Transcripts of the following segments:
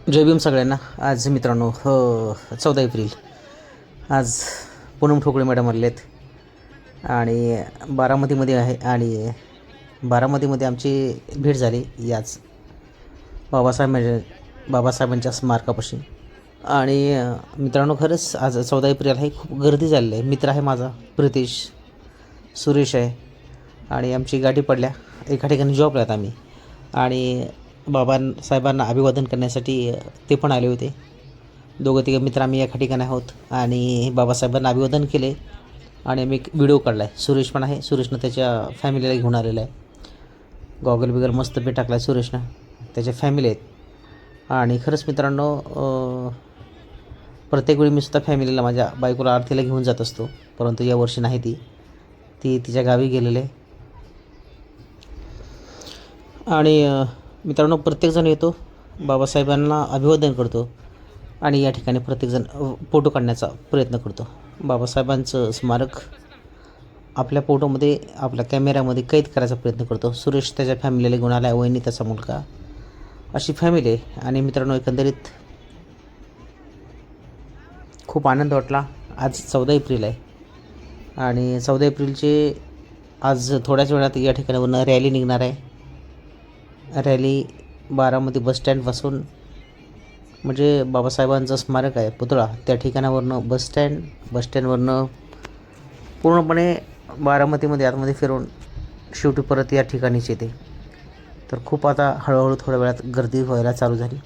जय भीम सगळ्यांना. आज मित्रांनो 14 एप्रिल. आज पूनम ठोकळे मॅडम आलेले आहेत आणि बारामतीमध्ये आहे आणि बारामतीमध्ये आमची भेट झाली याच बाबासाहेबांच्या स्मारकापाशी. आणि मित्रांनो, खरंच आज 14 एप्रिल आहे. खूप गर्दी झालेली आहे. मित्र आहे माझा प्रितेश, सुरेश आहे आणि आमची गाठी पडल्या. एका ठिकाणी जॉबला आहेत आम्ही आणि बाबासाहेबांना अभिवादन करण्यासाठी ते पण आले होते. दोघं तिघं मित्र आम्ही एका ठिकाणी आहोत आणि बाबासाहेबांना अभिवादन केले आणि आम्ही एक व्हिडिओ काढला आहे. सुरेश पण आहे. सुरेशनं त्याच्या फॅमिलीला घेऊन आलेला आहे. गॉगल बिगल मस्त पे टाकला आहे सुरेशनं. त्याच्या फॅमिली आहेत आणि खरंच मित्रांनो, प्रत्येक वेळी मी सुद्धा फॅमिलीला माझ्या बायकोला आरतीला घेऊन जात असतो, परंतु यावर्षी नाही. ती तिच्या गावी गेलेले आहे. आणि मित्रांनो, प्रत्येकजण येतो, बाबासाहेबांना अभिवादन करतो आणि या ठिकाणी प्रत्येकजण फोटो काढण्याचा प्रयत्न करतो. बाबासाहेबांचं स्मारक आपल्या फोटोमध्ये, आपल्या कॅमेऱ्यामध्ये कैद करायचा प्रयत्न करतो. सुरेश त्याच्या फॅमिलीला घेऊन आला आहे, वहिनी त्याचा मुलगा, अशी फॅमिली आहे. आणि मित्रांनो, एकंदरीत खूप आनंद वाटला. आज 14 एप्रिल आहे आणि 14 एप्रिलचे आज थोड्याच वेळात या ठिकाणावरून रॅली निघणार आहे. रॅली बारामती बसस्टँडपासून, म्हणजे बाबासाहेबांचं स्मारक आहे पुतळा, त्या ठिकाणावरनं बसस्टँडवरनं पूर्णपणे बारामतीमध्ये आतमध्ये फिरून शेवटी परत या ठिकाणीच येते. तर खूप आता हळूहळू थोड्या वेळात गर्दी व्हायला चालू झाली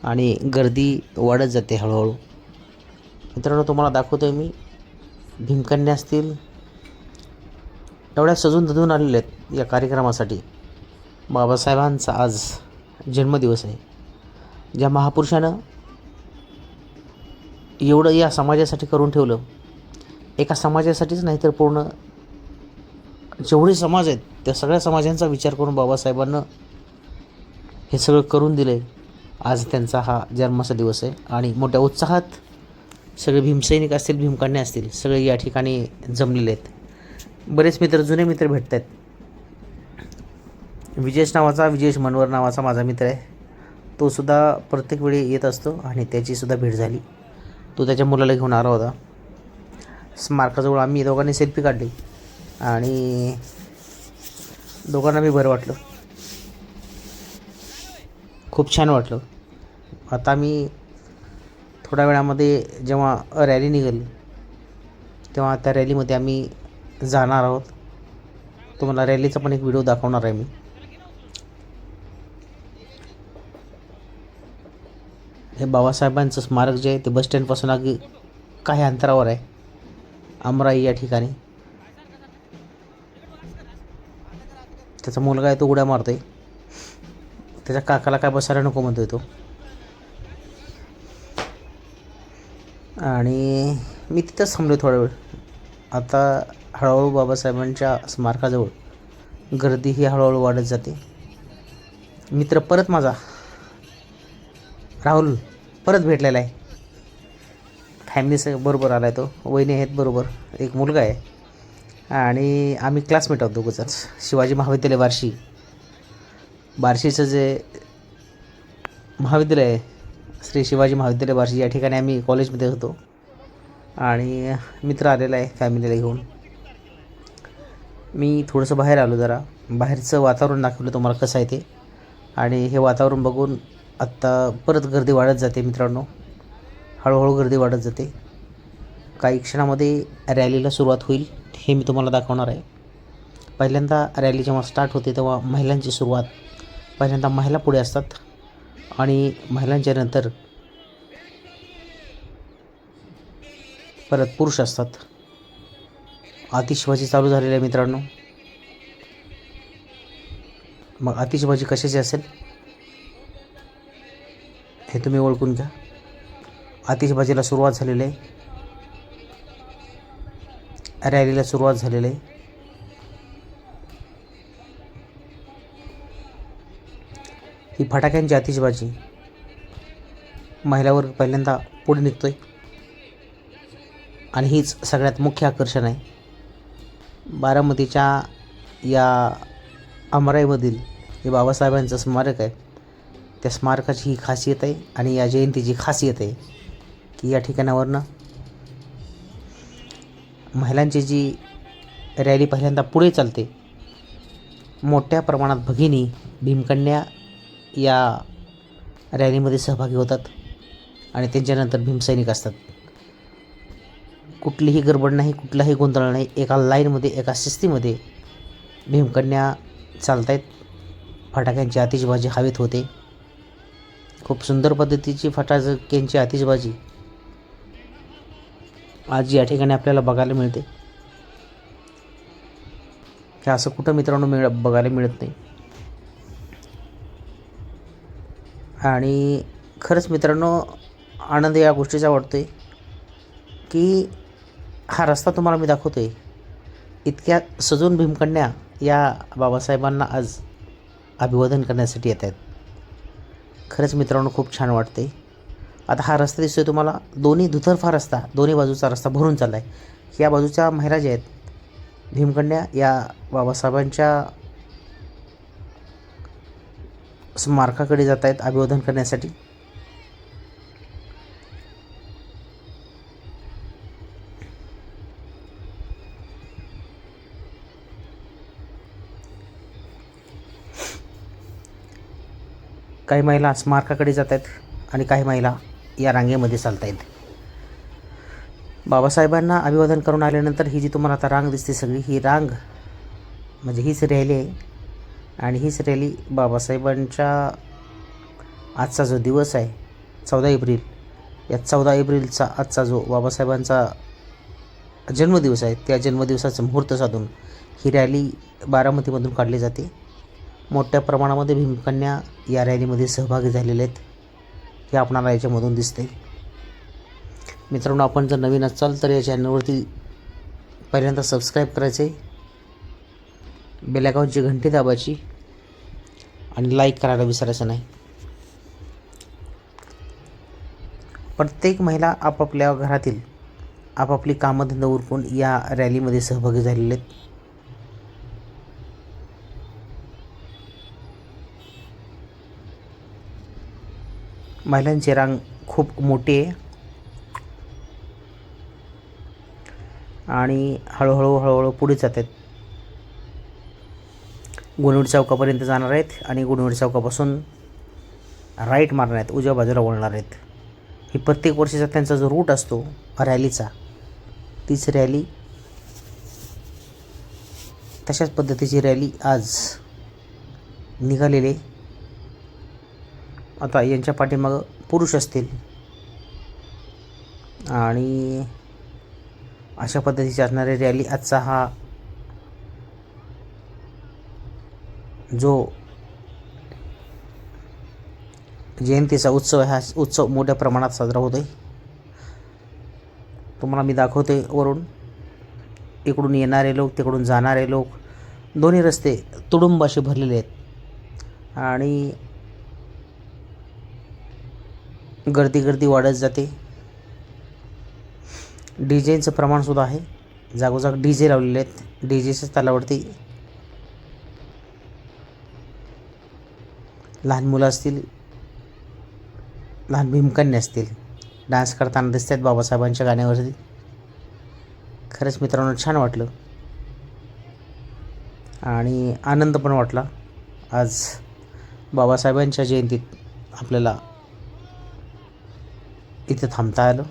आणि गर्दी वाढत जाते हळूहळू. मित्रांनो, तुम्हाला दाखवतो आहे मी, भीमकन्या असतील एवढ्या सजून धजून आलेल्या आहेत या कार्यक्रमासाठी. बाबासाहेबांचा आज जन्मदिवस आहे. ज्या महापुरुषानं एवढं या समाजासाठी करून ठेवलं, एका समाजासाठीच नाही तर पूर्ण जेवढे समाज आहेत त्या सगळ्या समाजांचा विचार करून बाबासाहेबांनं हे सगळं करून दिलं आहे. आज त्यांचा हा जन्माचा दिवस आहे आणि मोठ्या उत्साहात सगळे भीमसैनिक असतील, भीमकन्या असतील, सगळे या ठिकाणी जमलेले आहेत. बरेच मित्र, जुने मित्र भेटत आहेत. विजयेश मनवर नावाचा माझा मित्र आहे. तो सुद्धा प्रत्येक वेळी येत असतो आणि त्याचीसुद्धा भेट झाली. तो त्याच्या मुलाला घेऊन आला होता. स्मारकाजवळ आम्ही दोघांनी सेल्फी काढली आणि दोघांना बी बरं वाटलं, खूप छान वाटलं. आता आम्ही थोड्या वेळामध्ये जेव्हा रॅली निघेल तेव्हा त्या रॅलीमध्ये आम्ही जाणार आहोत. तुम्हाला रॅलीचा पण एक व्हिडिओ दाखवणार आहे मी. हे बाबासाहेबांचं स्मारक जे आहे ते बसस्टँडपासून अगदी काही अंतरावर आहे, अमराई या ठिकाणी. त्याचा मुलगा आहे तो उड्या मारतोय, त्याच्या काकाला काय बसायला नको म्हणतोय तो. आणि मी तिथंच थांबलो थोडा वेळ. आता हळूहळू बाबासाहेबांच्या स्मारकाजवळ गर्दी ही हळूहळू वाढत जाते. मित्र परत माझा राहुल परत भेटलेला आहे. फॅमिलीसह बरोबर आला आहे तो. वहिनी आहेत बरोबर, एक मुलगा आहे आणि आम्ही क्लासमेट आहोत दोघंजण. शिवाजी महाविद्यालय बार्शीचं जे महाविद्यालय आहे, श्री शिवाजी महाविद्यालय बार्शी, या ठिकाणी आम्ही कॉलेजमध्ये होतो आणि मित्र आलेला आहे फॅमिलीला घेऊन. मी थोडंसं बाहेर आलो, जरा बाहेरचं वातावरण दाखवलं तुम्हाला कसं आहे ते. आणि हे वातावरण बघून आत्ता परत गर्दी वाढत जाते मित्रांनो, हळूहळू गर्दी वाढत जाते. काही क्षणामध्ये रॅलीला सुरुवात होईल, हे मी तुम्हाला दाखवणार आहे. पहिल्यांदा रॅली जेव्हा स्टार्ट होते तेव्हा महिलांची सुरुवात, पहिल्यांदा महिला पुढे असतात आणि महिलांच्या नंतर परत पुरुष असतात. आतिषबाजी चालू झालेली आहे मित्रांनो. मग आतिषबाजी कशाची असेल हे तुम्ही ओळखून घ्या. आतिषबाजीला सुरुवात झालेली आहे, रॅलीला सुरुवात झालेली आहे. ही फटाक्यांची आतिषबाजी महिलावर पहिल्यांदा पुढे निघतोय आणि हीच सगळ्यात मुख्य आकर्षण आहे. बारामतीच्या या अमराईमधील हे बाबासाहेबांचं स्मारक आहे. त्या स्मारकाची ही खासियत आहे आणि या जयंतीची खासियत आहे की या ठिकाणावरनं महिलांची जी रॅली पहिल्यांदा पुढे चालते. मोठ्या प्रमाणात भगिनी भीमकन्या या रॅलीमध्ये सहभागी होतात आणि त्यांच्यानंतर भीमसैनिक असतात. कुठलीही गडबड नाही, कुठलाही गोंधळ नाही. एका लाईनमध्ये, एका शिस्तीमध्ये भीमकन्या चालत आहेत. फटाक्यांची आतिषबाजी हवेत होते. खूप सुंदर पद्धतीची फटाक्यांची आतिषबाजी आज या ठिकाणी आपल्याला बघायला मिळते. हे असं कुठं मित्रांनो बघायला मिळत नाही. आणि खरंच मित्रांनो आनंद या गोष्टीचा वाटतोय की हा रस्ता तुम्हाला मी दाखवतोय. इतक्या सजून भीमकन्या या बाबासाहेबांना आज अभिवादन करण्यासाठी येत आहेत. खरंच मित्रांनो खूप छान वाटते. आता हा रस्ता दिसतोय तुम्हाला, दोन्ही दुतर्फा रस्ता, दोन्ही बाजूचा रस्ता भरून चालला आहे. या बाजूच्या महिला ज्या आहेत भीमकन्या या बाबासाहेबांच्या स्मारकाकडे जात आहेत अभिवादन करण्यासाठी. काही महिला स्मारकाकडे जात आहेत आणि काही महिला या रांगेमध्ये चालत आहेत. बाबासाहेबांना अभिवादन करून आल्यानंतर ही जी तुम्हाला आता रांग दिसते सगळी, ही रांग म्हणजे हीच रॅली आहे. आणि हीच रॅली बाबासाहेबांच्या आजचा जो दिवस आहे 14 एप्रिल, या 14 एप्रिलचा आजचा जो बाबासाहेबांचा जन्मदिवस आहे, त्या जन्मदिवसाचं मुहूर्त साधून ही रॅली बारामतीमधून काढली जाते. मोठ्या प्रमाणामध्ये भीमकन्या या रॅलीमध्ये सहभागी झालेले आहेत हे आपणाला याच्यामधून दिसते. मित्रांनो, आपण जर नवीन असाल तर या चॅनलवरती पहिल्यांदा सबस्क्राईब करायचे, बेल आयकॉनची घंटी दाबायची आणि लाईक करायला विसरायचं नाही. प्रत्येक महिला आपापल्या घरातील आपापली कामधंदा उरकून या रॅलीमध्ये सहभागी झालेले आहेत. महिलांची रांग खूप मोठी आहे आणि हळूहळू पुढे जात आहेत. गुणवड चौकापर्यंत जाणार आहेत आणि गुणवड चौकापासून राईट मारणार आहेत, उजव्या बाजूला वळणार आहेत. ही प्रत्येक वर्षीचा त्यांचा जो रूट असतो रॅलीचा, तीच रॅली, तशाच पद्धतीची रॅली आज निघालेली. आता यांच्या पाठीमागं पुरुष असतील आणि अशा पद्धतीची असणारी रॅली आजचा हा जो जयंतीचा उत्सव आहे, हा उत्सव मोठ्या प्रमाणात साजरा होतो आहे. तुम्हाला मी दाखवते वरून, इकडून येणारे लोक, तिकडून जाणारे लोक, दोन्ही रस्ते तुडुंब असे भरलेले आहेत आणि गर्दी वाढत जाते. डीजेचं प्रमाणसुद्धा आहे, जागोजाग डीजे लावलेले आहेत. डीजेच्या तालावरती लहान मुलं असतील, लहान भीमकन्या असतील, डान्स करताना दिसत आहेत बाबासाहेबांच्या गाण्यावरती. खरंच मित्रांनो छान वाटलं आणि आनंद पण वाटला. आज बाबासाहेबांच्या जयंतीत आपल्याला इथे थांबता आलं.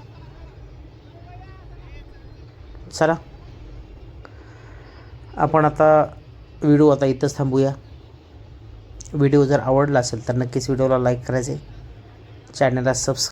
चला, आपण आता व्हिडिओ इथंच थांबूया. व्हिडिओ जर आवडला असेल तर नक्कीच व्हिडिओला लाईक करायचे, चॅनलला सबस्क्राईब